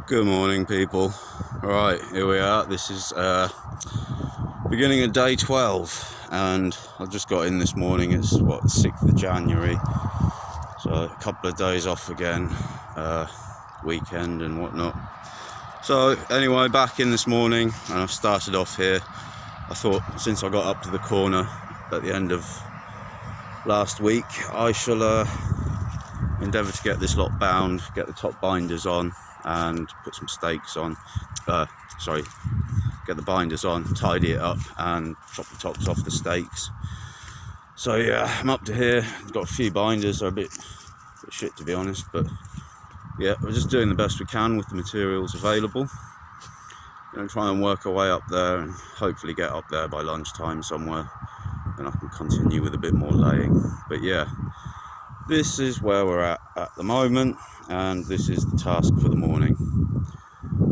Good morning, people. Right, here we are. This is beginning of day 12, and I just got in this morning. It's 6th of January, so a couple of days off again, weekend and whatnot. So anyway, back in this morning, and I've started off here. I thought, since I got up to the corner at the end of last week, I shall endeavour to get this lot bound, get the top binders on, and put some stakes on. Get the binders on, tidy it up, and chop the tops off the stakes. So yeah, I'm up to here. I've got a few binders. They're a bit shit, to be honest, but yeah, we're just doing the best we can with the materials available. Try and work our way up there, and hopefully get up there by lunchtime somewhere, and I can continue with a bit more laying. But yeah, this is where we're at the moment, and this is the task for the morning,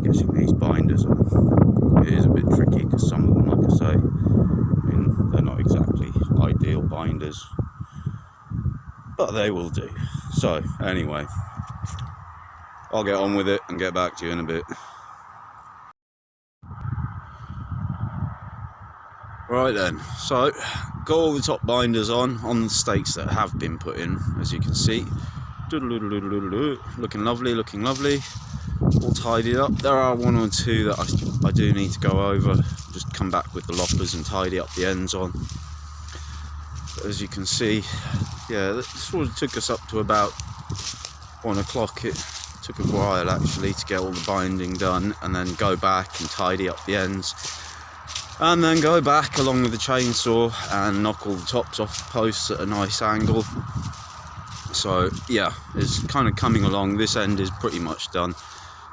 getting these binders on. It is a bit tricky because some of them, like I say, they're not exactly ideal binders, but they will do. So anyway, I'll get on with it and get back to you in a bit. Right then, so got all the top binders on the stakes that have been put in, as you can see. Looking lovely, all tidied up. There are one or two that I do need to go over, just come back with the loppers and tidy up the ends on. But as you can see, yeah, that sort of took us up to about 1 o'clock. It took a while actually to get all the binding done, and then go back and tidy up the ends, and then go back along with the chainsaw and knock all the tops off the posts at a nice angle. So yeah, it's kind of coming along. This end is pretty much done.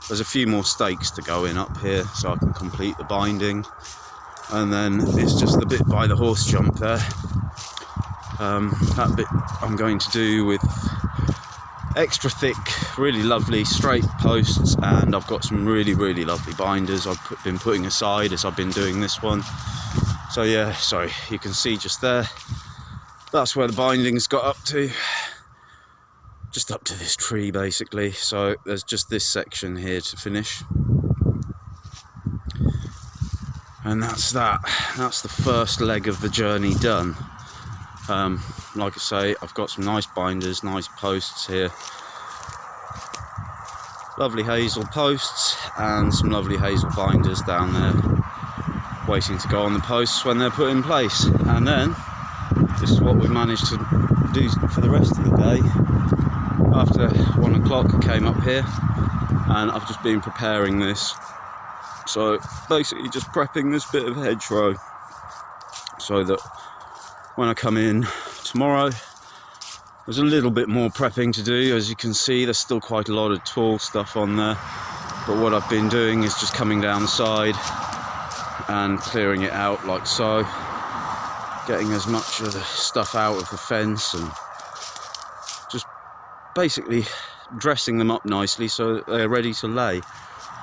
There's a few more stakes to go in up here so I can complete the binding, and then it's just the bit by the horse jump there. That bit I'm going to do with extra thick, really lovely straight posts, and I've got some really lovely binders I've been putting aside as I've been doing this one. So yeah, sorry, you can see just there, that's where the bindings got up to, just up to this tree basically. So there's just this section here to finish, and that's the first leg of the journey done. Like I say, I've got some nice binders, nice posts here, lovely hazel posts, and some lovely hazel binders down there waiting to go on the posts when they're put in place. And then this is what we've managed to do for the rest of the day. After 1 o'clock I came up here, and I've just been preparing this. So basically just prepping this bit of hedgerow so that when I come in tomorrow, there's a little bit more prepping to do. As you can see, there's still quite a lot of tall stuff on there, but what I've been doing is just coming down the side and clearing it out like so, getting as much of the stuff out of the fence, and just basically dressing them up nicely so that they're ready to lay,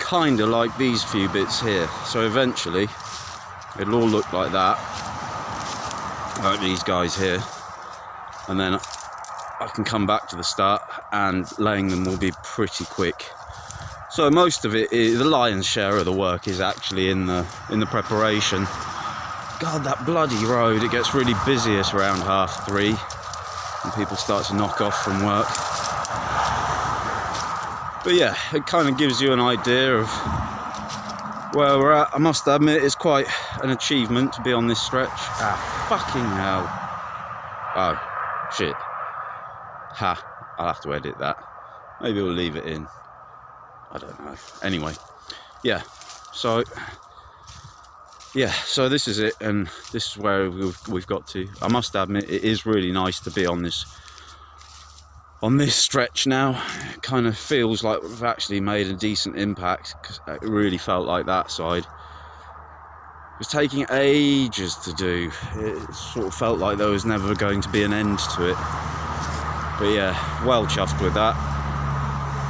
kind of like these few bits here. So eventually it'll all look like that, like these guys here, and then I can come back to the start, and laying them will be pretty quick. So most of it, the lion's share of the work, is actually in the preparation. God, that bloody road, it gets really busy at around 3:30 when people start to knock off from work. But yeah, it kind of gives you an idea of where we're at. I must admit, it's quite an achievement to be on this stretch. Ah, fucking hell. Oh, shit. Ha, I'll have to edit that. Maybe we'll leave it in. I don't know. Anyway, yeah. So this is it, and this is where we've got to. I must admit, it is really nice to be on this stretch now. It kind of feels like we've actually made a decent impact, because it really felt like that side it was taking ages to do. It sort of felt like there was never going to be an end to it. But yeah, well chuffed with that,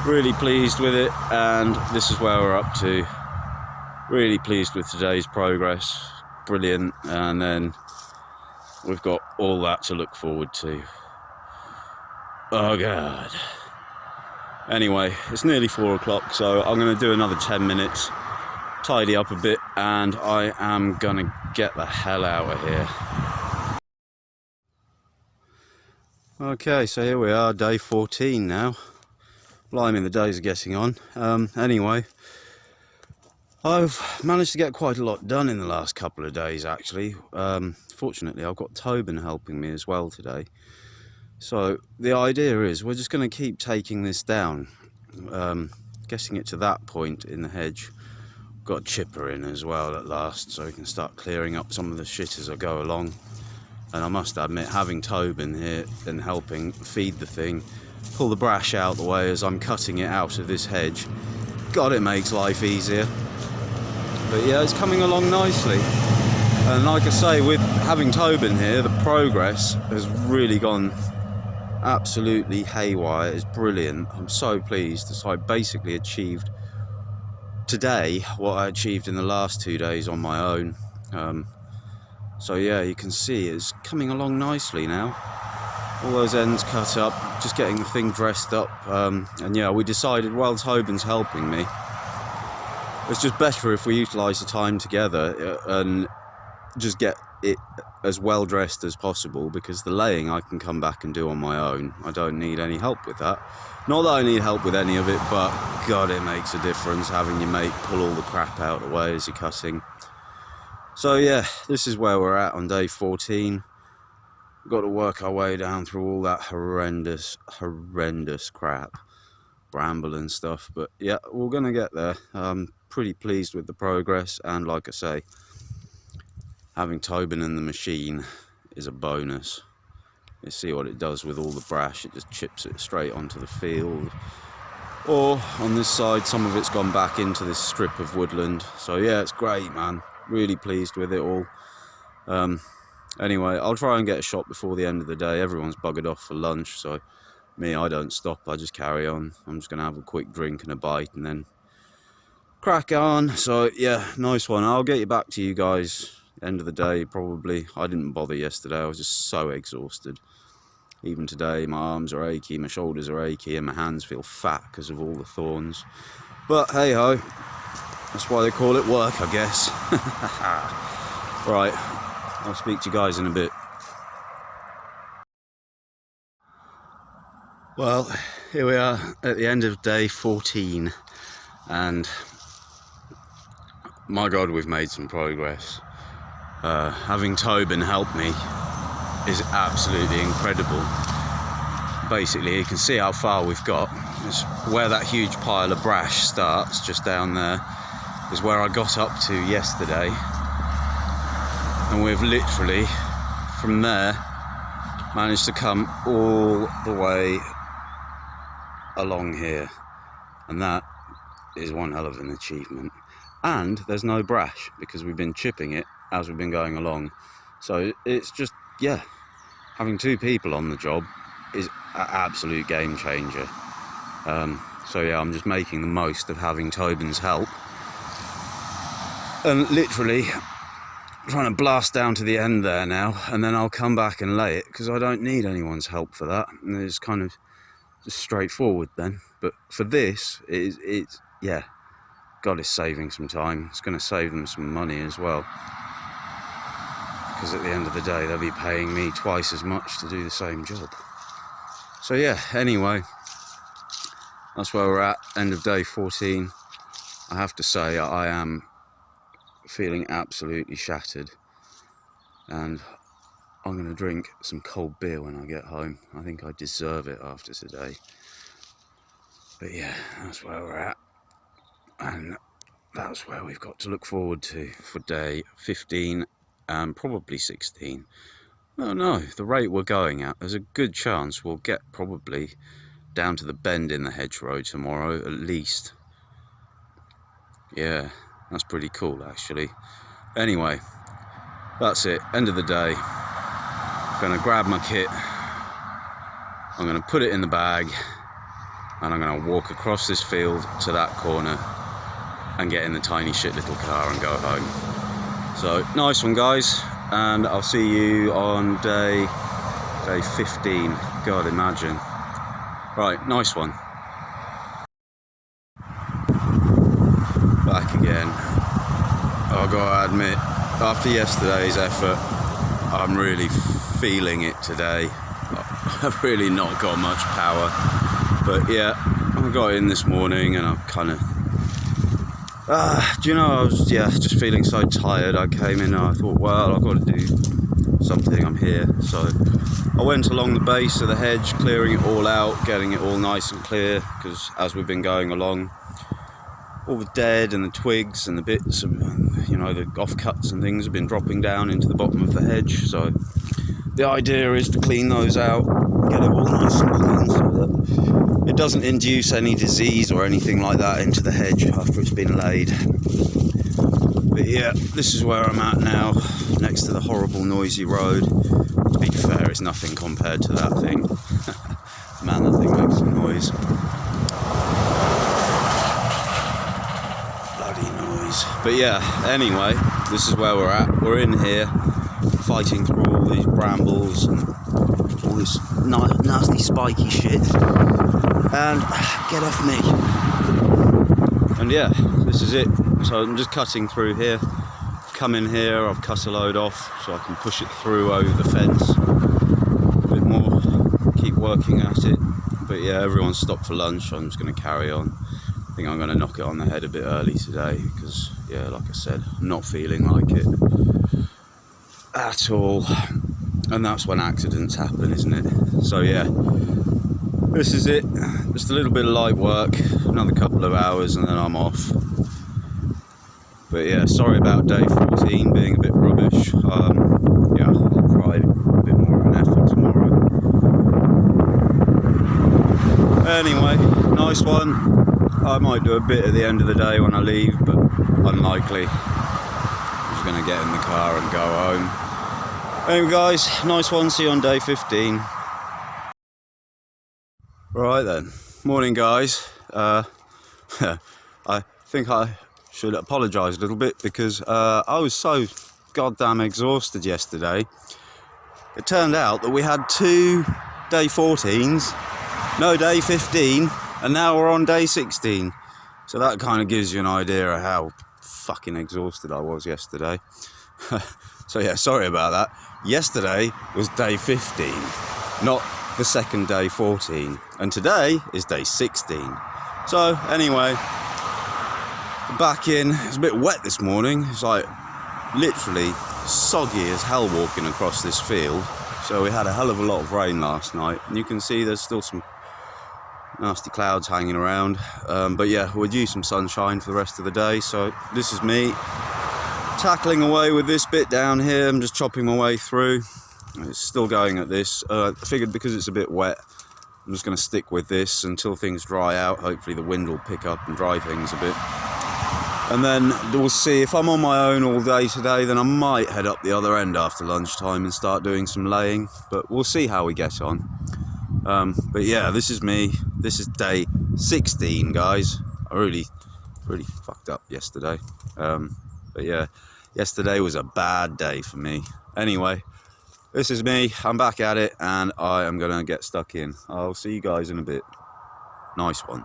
really pleased with it, and this is where we're up to. Really pleased with today's progress, brilliant, and then we've got all that to look forward to. Oh god. Anyway, it's nearly 4 o'clock, so I'm going to do another 10 minutes, tidy up a bit, and I am going to get the hell out of here. Okay, so here we are, day 14 now. Blimey, the days are getting on. Anyway, I've managed to get quite a lot done in the last couple of days, actually. Fortunately, I've got Tobin helping me as well today. So the idea is we're just going to keep taking this down, getting it to that point in the hedge. Got a chipper in as well at last, so we can start clearing up some of the shit as I go along. And I must admit, having Tobin here and helping feed the thing, pull the brash out the way as I'm cutting it out of this hedge, God, it makes life easier. But yeah, it's coming along nicely. And like I say, with having Tobin here, the progress has really gone absolutely haywire. It's brilliant. I'm so pleased. So I basically achieved today what I achieved in the last 2 days on my own. So yeah, you can see it's coming along nicely now. All those ends cut up, just getting the thing dressed up. And yeah, we decided, while Tobin's helping me, it's just better if we utilise the time together and just get it as well dressed as possible, because the laying I can come back and do on my own. I don't need any help with that. Not that I need help with any of it, but God, it makes a difference having your mate pull all the crap out of the way as you're cutting. So yeah, this is where we're at on day 14. We've got to work our way down through all that horrendous crap, bramble and stuff, but yeah, we're gonna get there. Pretty pleased with the progress, and like I say, having Tobin in the machine is a bonus. You see what it does with all the brash, it just chips it straight onto the field. Or on this side, some of it's gone back into this strip of woodland. So yeah, it's great, man. Really pleased with it all. Anyway, I'll try and get a shot before the end of the day. Everyone's buggered off for lunch, so me, I don't stop, I just carry on. I'm just gonna have a quick drink and a bite and then crack on. So yeah, nice one. I'll get you back to you guys end of the day probably. I didn't bother yesterday, I was just so exhausted. Even today, my arms are achy, my shoulders are achy, and my hands feel fat because of all the thorns. But hey ho, that's why they call it work, I guess. Right, I'll speak to you guys in a bit. Well, here we are at the end of day 14, and my God, we've made some progress. Having Tobin help me is absolutely incredible. Basically, you can see how far we've got. It's where that huge pile of brash starts, just down there, is where I got up to yesterday. And we've literally, from there, managed to come all the way along here. And that is one hell of an achievement. And there's no brash, because we've been chipping it as we've been going along. So it's just, yeah, having 2 people on the job is an absolute game changer. So yeah, I'm just making the most of having Tobin's help, and literally trying to blast down to the end there now, and then I'll come back and lay it, because I don't need anyone's help for that, and it's kind of just straightforward then. But for this, it's yeah, God, it's saving some time. It's going to save them some money as well, because at the end of the day, they'll be paying me twice as much to do the same job. So yeah, anyway, that's where we're at, end of day 14. I have to say, I am feeling absolutely shattered, and I'm going to drink some cold beer when I get home. I think I deserve it after today. But yeah, that's where we're at, and that's where we've got to look forward to for day 15 and probably 16. Oh no, the rate we're going at, there's a good chance we'll get probably down to the bend in the hedgerow tomorrow at least. Yeah, that's pretty cool actually. Anyway, that's it, end of the day. I'm gonna grab my kit, I'm gonna put it in the bag, and I'm gonna walk across this field to that corner and get in the tiny shit little car and go home. So nice one guys, and I'll see you on day 15. God, imagine. Right, nice one. back again. I've got to admit, after yesterday's effort, I'm really feeling it today. I've really not got much power, but yeah, I got in this morning and I'm kind of do you know, I was just feeling so tired. I came in and I thought, well, I've got to do something, I'm here. So I went along the base of the hedge, clearing it all out, getting it all nice and clear, because as we've been going along, all the dead and the twigs and the bits of, you know, the offcuts and things have been dropping down into the bottom of the hedge. So the idea is to clean those out, get it all nice and clean so that it doesn't induce any disease or anything like that into the hedge after it's been laid. But yeah, this is where I'm at now, next to the horrible noisy road. To be fair, it's nothing compared to that thing. Man, that thing makes some noise. Bloody noise. But yeah, anyway, this is where we're at. We're in here, fighting through all these brambles and all this nasty spiky shit. And get off me. And yeah, this is it. So I'm just cutting through here. Come in here, I've cut a load off so I can push it through over the fence a bit more, keep working at it. But yeah, everyone's stopped for lunch, so I'm just going to carry on. I think I'm going to knock it on the head a bit early today because, yeah, like I said, I'm not feeling like it at all. And that's when accidents happen, isn't it? So yeah, this is it. Just a little bit of light work, another couple of hours and then I'm off. But yeah, sorry about day 14 being a bit rubbish. Yeah, I'll try a bit more of an effort tomorrow. Anyway, nice one. I might do a bit at the end of the day when I leave, but unlikely. I'm just going to get in the car and go home. Anyway guys, nice one. See you on day 15. Right then, morning guys. I think I should apologise a little bit because I was so goddamn exhausted yesterday. It turned out that we had 2 day 14s, no day 15, and now we're on day 16. So that kind of gives you an idea of how fucking exhausted I was yesterday. So yeah, sorry about that. Yesterday was day 15, not the second day 14, and today is day 16. So anyway, back in. It's a bit wet this morning. It's like literally soggy as hell walking across this field. So we had a hell of a lot of rain last night, and you can see there's still some nasty clouds hanging around. But yeah, we're due some sunshine for the rest of the day. So this is me tackling away with this bit down here. I'm just chopping my way through. It's still going at this. I figured because it's a bit wet, I'm just going to stick with this until things dry out. Hopefully the wind will pick up and dry things a bit. And then we'll see. If I'm on my own all day today, then I might head up the other end after lunchtime and start doing some laying. But we'll see how we get on. But yeah, this is me. This is day 16, guys. I really fucked up yesterday. But yeah, yesterday was a bad day for me. Anyway, this is me. I'm back at it, and I am going to get stuck in. I'll see you guys in a bit. Nice one.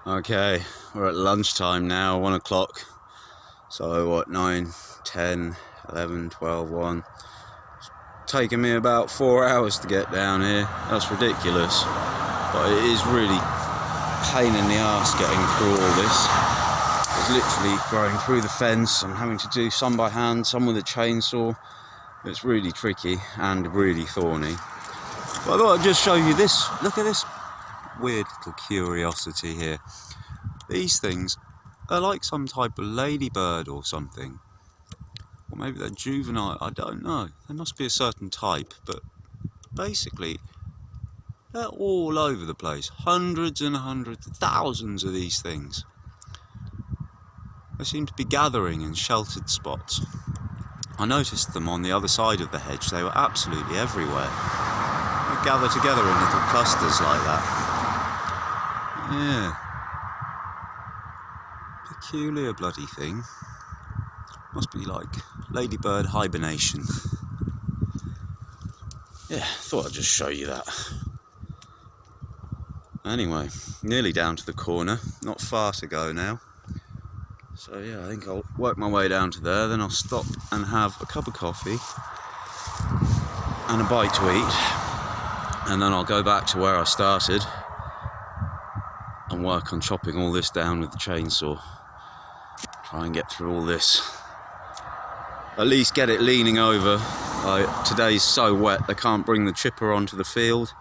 Okay, we're at lunchtime now, 1 o'clock. So what, 9, 10, 11, 12, 1. It's taken me about 4 hours to get down here. That's ridiculous. But it is really pain in the arse getting through all this. It's literally going through the fence. I'm having to do some by hand, some with a chainsaw. It's really tricky and really thorny. But I thought I'd just show you this. Look at this weird little curiosity here. These things are like some type of ladybird or something. Or maybe they're juvenile, I don't know. There must be a certain type, but basically they're all over the place. Hundreds and hundreds, thousands of these things. They seem to be gathering in sheltered spots. I noticed them on the other side of the hedge. They were absolutely everywhere. They gather together in little clusters like that. Yeah. Peculiar bloody thing. Must be like ladybird hibernation. Yeah, thought I'd just show you that. Anyway, nearly down to the corner, not far to go now. So yeah, I think I'll work my way down to there, then I'll stop and have a cup of coffee and a bite to eat, and then I'll go back to where I started and work on chopping all this down with the chainsaw. Try and get through all this. At least get it leaning over. Today's so wet, they can't bring the chipper onto the field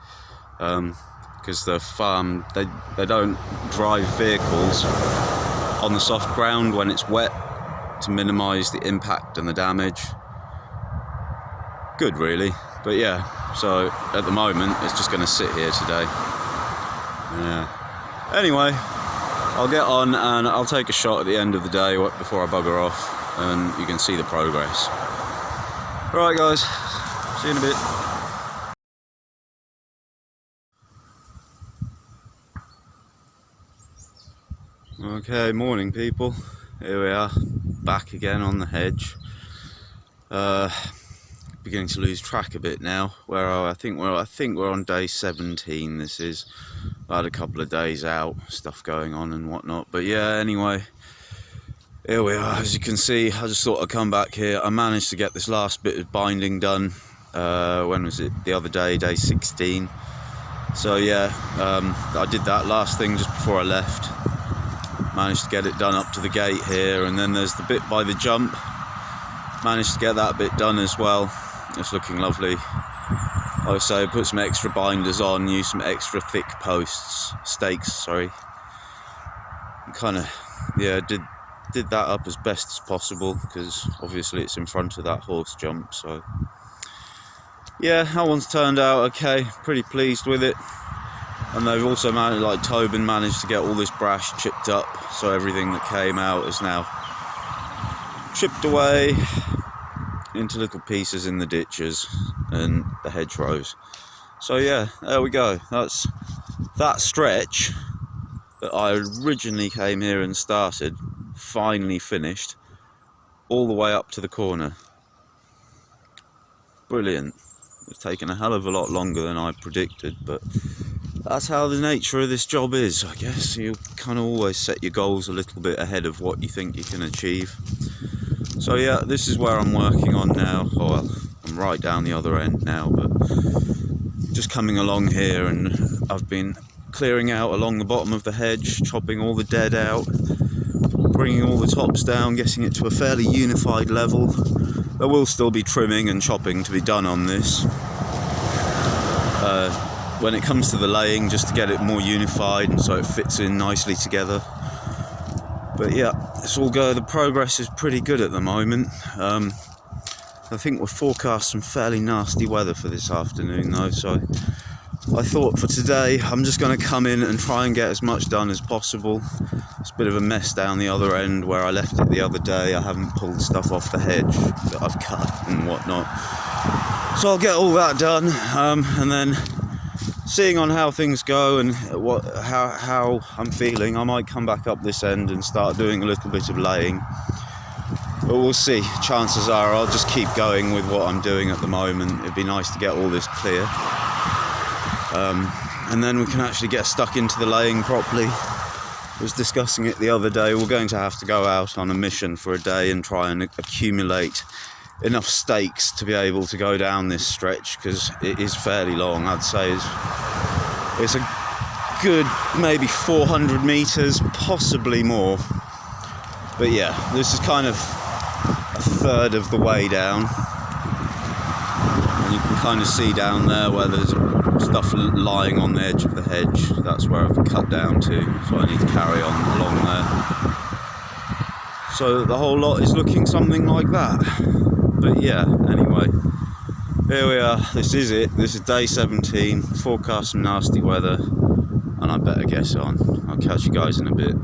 because the farm, they don't drive vehicles on the soft ground when it's wet to minimise the impact and the damage. Good really, but yeah, so at the moment it's just going to sit here today. Yeah. Anyway, I'll get on and I'll take a shot at the end of the day before I bugger off, and you can see the progress. Alright guys, see you in a bit. Okay, morning people. Here we are, back again on the hedge. Beginning to lose track a bit now. I think we're on day 17. This is. I had a couple of days out, stuff going on and whatnot. But yeah, anyway, here we are. As you can see, I just thought I'd come back here. I managed to get this last bit of binding done. When was it? The other day, day 16. So yeah, I did that last thing just before I left. Managed to get it done up to the gate here, and then there's the bit by the jump. Managed to get that bit done as well. It's looking lovely. I would say put some extra binders on, use some extra thick stakes, sorry. Kind of, yeah, did that up as best as possible, because obviously it's in front of that horse jump. So yeah, that one's turned out okay, pretty pleased with it. And they've also managed, like Tobin managed to get all this brash chipped up, so everything that came out is now chipped away into little pieces in the ditches and the hedgerows. So yeah, there we go. That's that stretch that I originally came here and started, finally finished, all the way up to the corner. Brilliant. It's taken a hell of a lot longer than I predicted, but that's how the nature of this job is, I guess. You kind of always set your goals a little bit ahead of what you think you can achieve. So yeah, this is where I'm working on now. Oh well, I'm right down the other end now, but just coming along here, and I've been clearing out along the bottom of the hedge, chopping all the dead out, bringing all the tops down, getting it to a fairly unified level. There will still be trimming and chopping to be done on this. When it comes to the laying, just to get it more unified and so it fits in nicely together. But yeah, it's all go. The progress is pretty good at the moment. I think we're forecast some fairly nasty weather for this afternoon though, so I thought for today I'm just going to come in and try and get as much done as possible. It's a bit of a mess down the other end where I left it the other day. I haven't pulled stuff off the hedge that I've cut and whatnot. So I'll get all that done, and then seeing on how things go and how I'm feeling, I might come back up this end and start doing a little bit of laying. But we'll see. Chances are I'll just keep going with what I'm doing at the moment. It'd be nice to get all this clear. And then we can actually get stuck into the laying properly. I was discussing it the other day. We're going to have to go out on a mission for a day and try and accumulate enough stakes to be able to go down this stretch, because it is fairly long. I'd say it's a good maybe 400 meters, possibly more. But yeah, this is kind of a third of the way down, and you can kind of see down there where there's stuff lying on the edge of the hedge. That's where I've cut down to, so I need to carry on along there. So the whole lot is looking something like that. But yeah, anyway, here we are. This is it. This is day 17. Forecast some nasty weather, and I better get on. I'll catch you guys in a bit.